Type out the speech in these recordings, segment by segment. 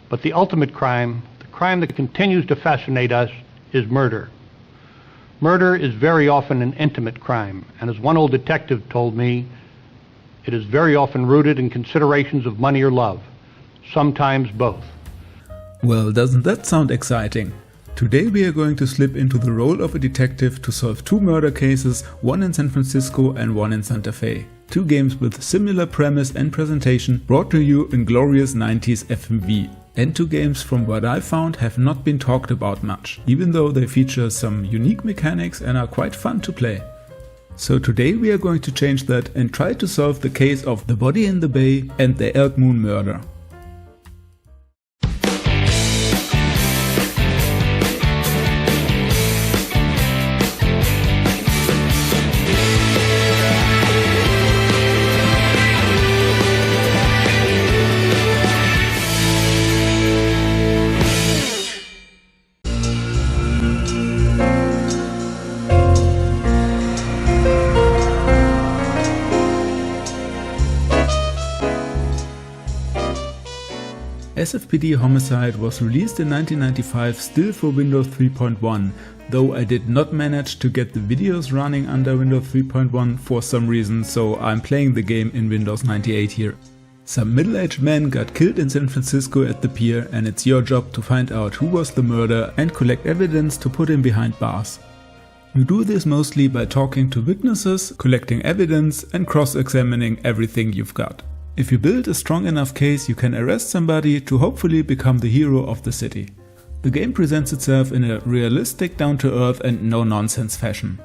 But the ultimate crime, the crime that continues to fascinate us, is murder. Murder is very often an intimate crime, and as one old detective told me, it is very often rooted in considerations of money or love, sometimes both. Well, doesn't that sound exciting? Today we are going to slip into the role of a detective to solve two murder cases, one in San Francisco and one in Santa Fe. Two games with similar premise and presentation brought to you in glorious 90s FMV. And two games from what I found have not been talked about much, even though they feature some unique mechanics and are quite fun to play. So today we are going to change that and try to solve the case of The Body in the Bay and the Elk Moon murder. SFPD Homicide was released in 1995 still for Windows 3.1, though I did not manage to get the videos running under Windows 3.1 for some reason, so I'm playing the game in Windows 98 here. Some middle-aged men got killed in San Francisco at the pier, and it's your job to find out who was the murderer and collect evidence to put him behind bars. You do this mostly by talking to witnesses, collecting evidence and cross-examining everything you've got. If you build a strong enough case, you can arrest somebody to hopefully become the hero of the city. The game presents itself in a realistic, down-to-earth and no-nonsense fashion.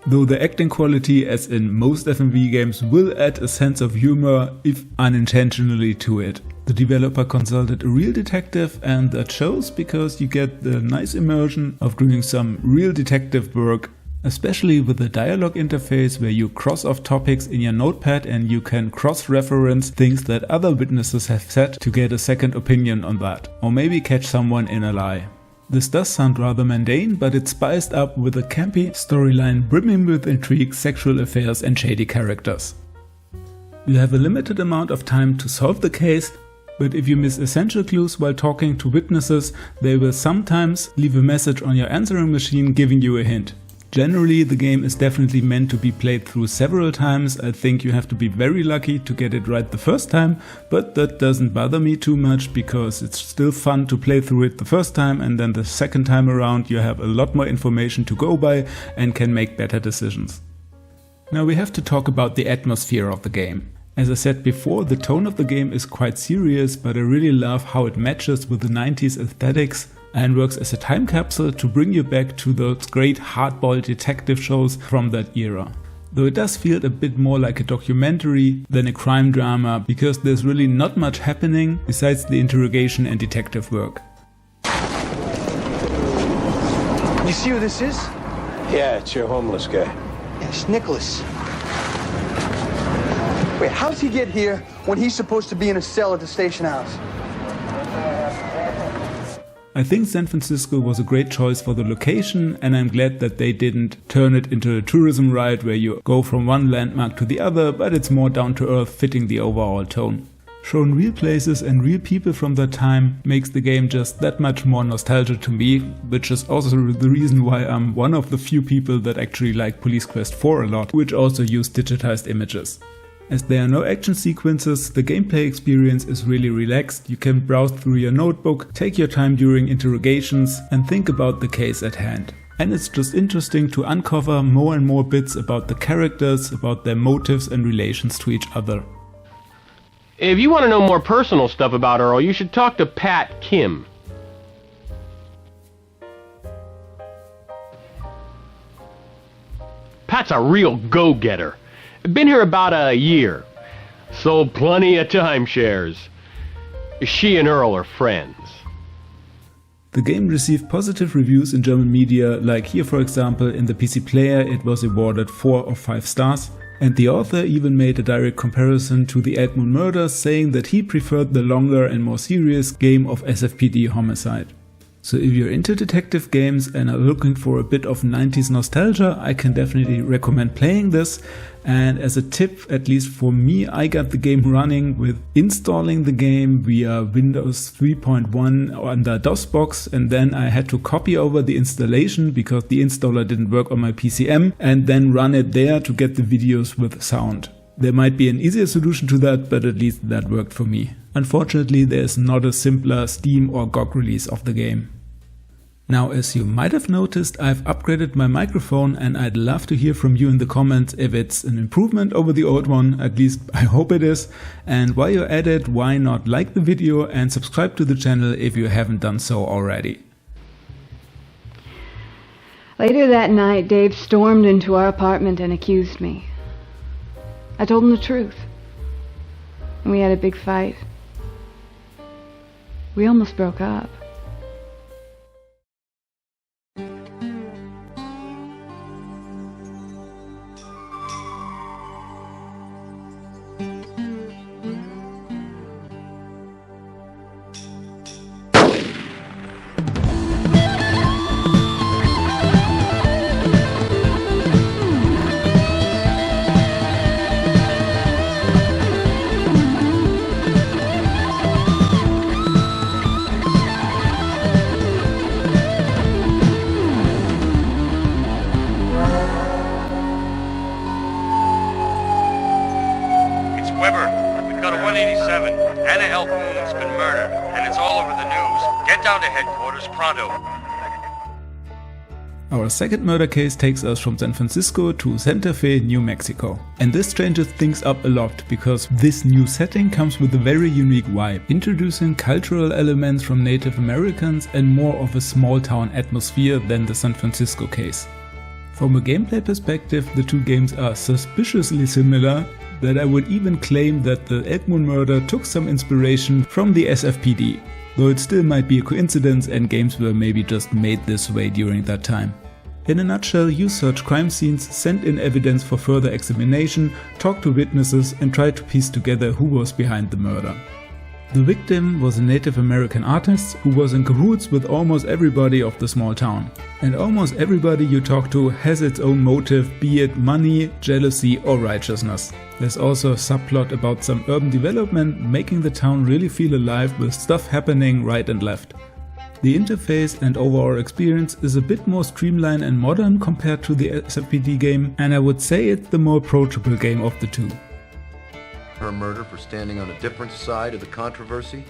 Though the acting quality, as in most FMV games, will add a sense of humor, if unintentionally, to it. The developer consulted a real detective, and that shows because you get the nice immersion of doing some real detective work, especially with the dialogue interface where you cross off topics in your notepad and you can cross-reference things that other witnesses have said to get a second opinion on that, or maybe catch someone in a lie. This does sound rather mundane, but it's spiced up with a campy storyline brimming with intrigue, sexual affairs and shady characters. You have a limited amount of time to solve the case, but if you miss essential clues while talking to witnesses, they will sometimes leave a message on your answering machine giving you a hint. Generally, the game is definitely meant to be played through several times. I think you have to be very lucky to get it right the first time, but that doesn't bother me too much because it's still fun to play through it the first time, and then the second time around you have a lot more information to go by and can make better decisions. Now we have to talk about the atmosphere of the game. As I said before, the tone of the game is quite serious, but I really love how it matches with the 90s aesthetics and works as a time capsule to bring you back to those great hardboiled detective shows from that era. Though it does feel a bit more like a documentary than a crime drama, because there's really not much happening besides the interrogation and detective work. You see who this is? Yeah, it's your homeless guy. Yeah, it's Nicholas. Wait, how does he get here when he's supposed to be in a cell at the station house? I think San Francisco was a great choice for the location, and I'm glad that they didn't turn it into a tourism ride where you go from one landmark to the other, but it's more down to earth, fitting the overall tone. Showing real places and real people from that time makes the game just that much more nostalgic to me, which is also the reason why I'm one of the few people that actually like Police Quest 4 a lot, which also use digitized images. As there are no action sequences, the gameplay experience is really relaxed. You can browse through your notebook, take your time during interrogations and think about the case at hand. And it's just interesting to uncover more and more bits about the characters, about their motives and relations to each other. If you want to know more personal stuff about Earl, you should talk to Pat Kim. Pat's a real go-getter. Been here about a year. Sold plenty of timeshares. She and Earl are friends. The game received positive reviews in German media, like here for example in the PC Player it was awarded 4 of 5 stars, and the author even made a direct comparison to the Elk Moon murder, saying that he preferred the longer and more serious game of SFPD Homicide. So if you're into detective games and are looking for a bit of 90s nostalgia, I can definitely recommend playing this. And as a tip, at least for me, I got the game running with installing the game via Windows 3.1 under DOSBox, and then I had to copy over the installation because the installer didn't work on my PCM, and then run it there to get the videos with sound. There might be an easier solution to that, but at least that worked for me. Unfortunately, there's not a simpler Steam or GOG release of the game. Now, as you might have noticed, I've upgraded my microphone, and I'd love to hear from you in the comments if it's an improvement over the old one, at least I hope it is. And while you're at it, why not like the video and subscribe to the channel if you haven't done so already. Later that night, Dave stormed into our apartment and accused me. I told him the truth, and we had a big fight. We almost broke up. We've got a 187. Anna Elkmoon's been murdered, and it's all over the news. Get down to headquarters pronto. Our second murder case takes us from San Francisco to Santa Fe, New Mexico. And this changes things up a lot, because this new setting comes with a very unique vibe, introducing cultural elements from Native Americans and more of a small town atmosphere than the San Francisco case. From a gameplay perspective, the two games are suspiciously similar, that I would even claim that the Elkmoon murder took some inspiration from the SFPD, though it still might be a coincidence and games were maybe just made this way during that time. In a nutshell, you search crime scenes, send in evidence for further examination, talk to witnesses and try to piece together who was behind the murder. The victim was a Native American artist who was in cahoots with almost everybody of the small town. And almost everybody you talk to has its own motive, be it money, jealousy or righteousness. There's also a subplot about some urban development making the town really feel alive with stuff happening right and left. The interface and overall experience is a bit more streamlined and modern compared to the SFPD game, and I would say it's the more approachable game of the two. Her murder for standing on a different side of the controversy?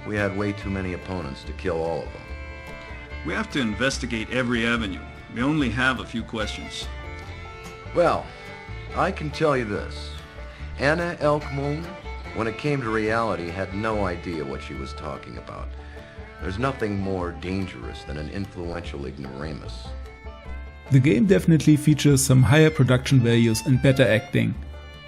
We had way too many opponents to kill all of them. We have to investigate every avenue. We only have a few questions. Well, I can tell you this. Anna Elkmoon, when it came to reality, had no idea what she was talking about. There's nothing more dangerous than an influential ignoramus. The game definitely features some higher production values and better acting.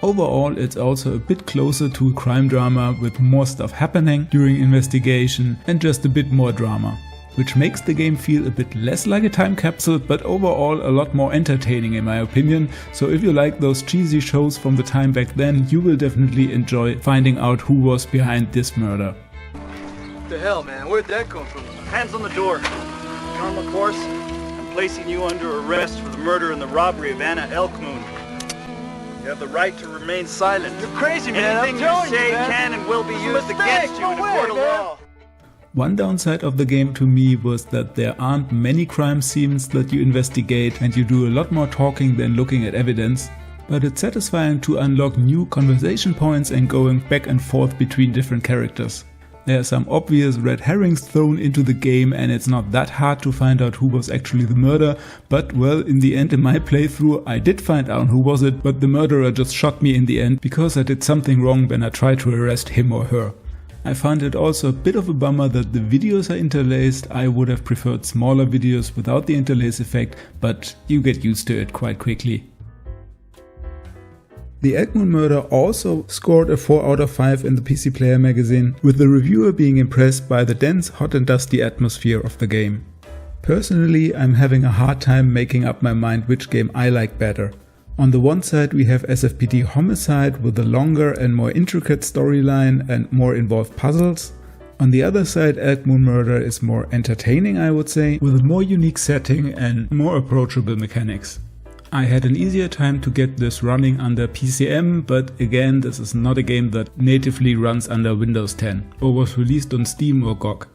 Overall, it's also a bit closer to a crime drama with more stuff happening during investigation and just a bit more drama, which makes the game feel a bit less like a time capsule, but overall a lot more entertaining in my opinion. So if you like those cheesy shows from the time back then, you will definitely enjoy finding out who was behind this murder. What the hell, man? Where'd that come from? Hands on the door. John LaCourse, I'm placing you under arrest for the murder and the robbery of Anna Elkmoon. You have the right to remain silent. You're crazy, man. Anything you say can and will be used against you in a court of law. One downside of the game to me was that there aren't many crime scenes that you investigate and you do a lot more talking than looking at evidence, but it's satisfying to unlock new conversation points and going back and forth between different characters. There are some obvious red herrings thrown into the game and it's not that hard to find out who was actually the murderer, but well, in the end in my playthrough I did find out who was it, but the murderer just shot me in the end because I did something wrong when I tried to arrest him or her. I find it also a bit of a bummer that the videos are interlaced. I would have preferred smaller videos without the interlace effect, but you get used to it quite quickly. The Elkmoon murder also scored a 4 out of 5 in the PC Player magazine, with the reviewer being impressed by the dense, hot and dusty atmosphere of the game. Personally, I'm having a hard time making up my mind which game I like better. On the one side we have SFPD Homicide with a longer and more intricate storyline and more involved puzzles. On the other side, Elk Moon Murder is more entertaining, I would say, with a more unique setting and more approachable mechanics. I had an easier time to get this running under PCM, but again, this is not a game that natively runs under Windows 10 or was released on Steam or GOG.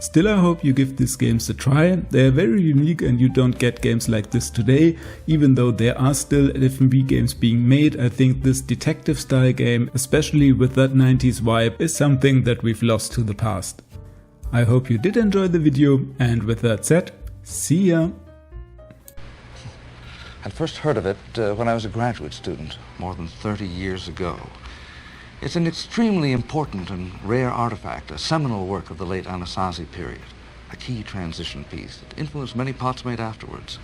Still, I hope you give these games a try. They are very unique and you don't get games like this today. Even though there are still FMV games being made, I think this detective style game, especially with that 90s vibe, is something that we've lost to the past. I hope you did enjoy the video, and with that said, see ya! I first heard of it when I was a graduate student, more than 30 years ago. It's an extremely important and rare artifact, a seminal work of the late Anasazi period, a key transition piece that influenced many pots made afterwards.